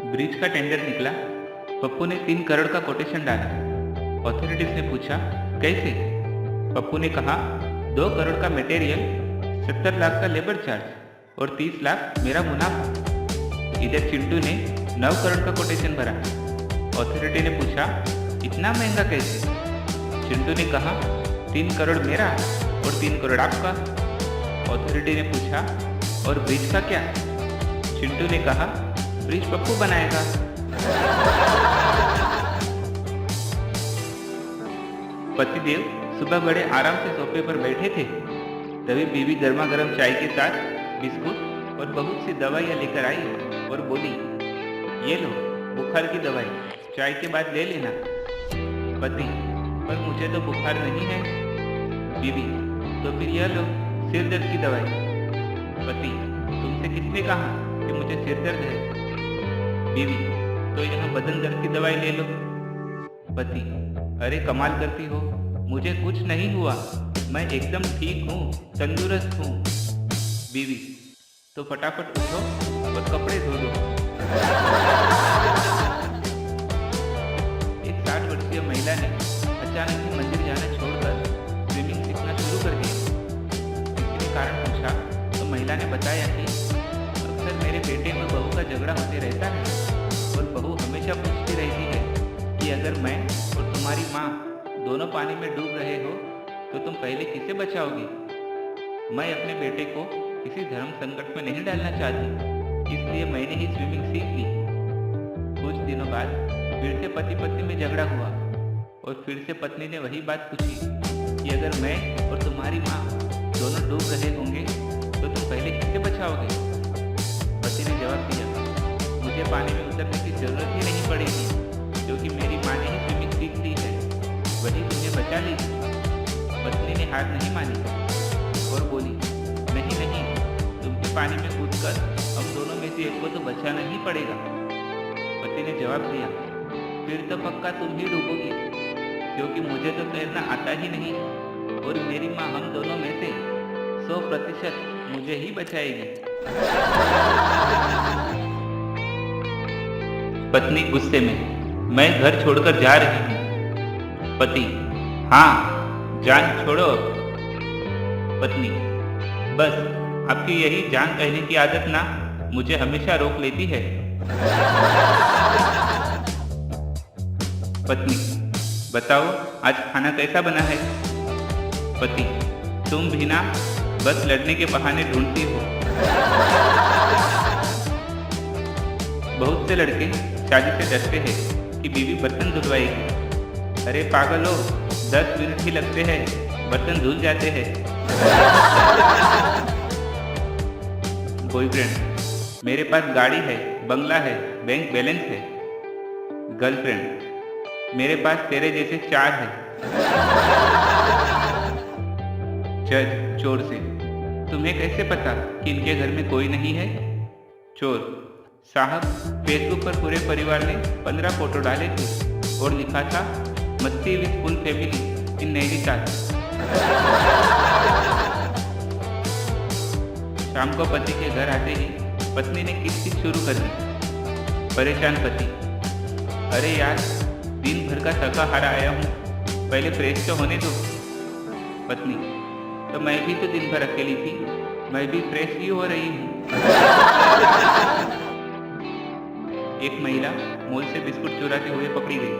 Bridge का tender निकला। पप्पू ने 3 करोड़ का कोटेशन डाला। अथॉरिटीज ने पूछा कैसे? पप्पू ने कहा 2 करोड़ का मटेरियल, 70 लाख का लेबर चार्ज और 30 लाख मेरा मुनाफा। इधर चिंटू ने 9 करोड़ का कोटेशन भरा। अथॉरिटी ने पूछा इतना महंगा कैसे? चिंटू ने कहा 3 करोड़ मेरा और 3 करोड़ आपका। अथॉरिटी ने पूछा और ब्रिज का क्या? चिंटू ने कहा ब्रिज पप्पू बनाएगा। पतिदेव सुबह बड़े आराम से सोफे पर बैठे थे। तभी बीवी गर्मा गर्म चाय के साथ बिस्कुट और बहुत सी दवाइयाँ लेकर आई और बोली, ये लो बुखार की दवाई, चाय के बाद ले लेना। पति, पर मुझे तो बुखार नहीं है। बीवी, तो फिर यह लो सिर दर्द की दवाई। पति, तुमसे किसने कहा कि मुझे सिर दर्द है? बीवी, तो यह बदन दर्द की दवाई ले लो। पति, अरे कमाल करती हो, मुझे कुछ नहीं हुआ, मैं एकदम ठीक हूँ, तंदुरुस्त हूँ। बीवी, तो फटाफट उठो और कपड़े धो दो। एक 60 वर्षीय महिला ने अचानक ही मंदिर जाना छोड़कर स्विमिंग सीखना शुरू कर दिया। किसी ने कारण पूछा तो महिला ने बताया कि अक्सर मेरे बेटे और बहू का झगड़ा होते रहता है और बहू हमेशा पूछती रहती है कि अगर मैं और तुम्हारी माँ दोनों पानी में डूब रहे हो तो तुम पहले किसे बचाओगी? मैं अपने बेटे को किसी धर्म संकट में नहीं डालना चाहती, इसलिए मैंने ही स्विमिंग सीख ली। कुछ दिनों बाद फिर से पति पत्नी में झगड़ा हुआ और फिर से पत्नी ने वही बात पूछी कि अगर मैं और तुम्हारी माँ दोनों डूब रहे होंगे तो तुम पहले किसे बचाओगे? पति ने जवाब दिया, मुझे पानी में उतरने की जरूरत ही नहीं पड़ेगी, क्योंकि मेरी माँ ने ही स्विमिंग सीख ली है, वही तुम्हें बचा लेगी। पत्नी ने हार नहीं मानी और बोली, नहीं नहीं, तुमसे पानी में कूदकर हम दोनों में से एक को तो बचाना ही पड़ेगा। पति ने जवाब दिया, फिर तो पक्का तुम ही डूबोगी, क्योंकि मुझे तो तैरना आता ही नहीं और मेरी माँ हम दोनों में से 100% मुझे ही बचाएगी। पत्नी गुस्से में, मैं घर छोड़कर जा रही हूँ। पति, हाँ जान छोड़ो। पत्नी, बस आपकी यही जान कहने की आदत ना मुझे हमेशा रोक लेती है। पत्नी, बताओ आज खाना कैसा बना है? पति, तुम भी ना बस लड़ने के बहाने ढूंढती हो। बहुत से लड़के शादी से डरते हैं कि बीवी बर्तन धुलवाएगी। अरे पागल हो, 10 मिनट ही लगते हैं, बर्तन धुल जाते हैं। बॉयफ्रेंड, मेरे पास गाड़ी है, बंगला है, बैंक बैलेंस है। गर्लफ्रेंड, मेरे पास तेरे जैसे 4 है। जज चोर से, तुम्हें कैसे पता कि इनके घर में कोई नहीं है? चोर, साहब फेसबुक पर पूरे परिवार ने 15 फोटो डाले थे और लिखा था मस्ती with full family in Nainital. शाम को पति के घर आते ही पत्नी ने किस शुरू कर दी। परेशान पति, अरे यार दिन भर का थका हारा आया हूँ, पहले फ्रेश तो होने दो। पत्नी, तो मैं भी तो दिन भर अकेली थी, मैं भी फ्रेश ही हो रही हूँ। एक महिला मॉल से बिस्कुट चुराते हुए पकड़ी गई।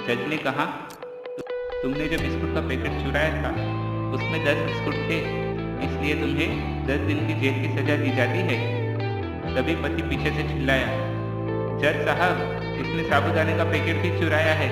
जज ने कहा, तुमने जो बिस्कुट का पैकेट चुराया था उसमें 10 बिस्कुट थे, इसलिए तुम्हें 10 दिन की जेल की सजा दी जाती है। तभी पति पीछे से चिल्लाया, जज साहब इसने साबुदाने का पैकेट भी चुराया है।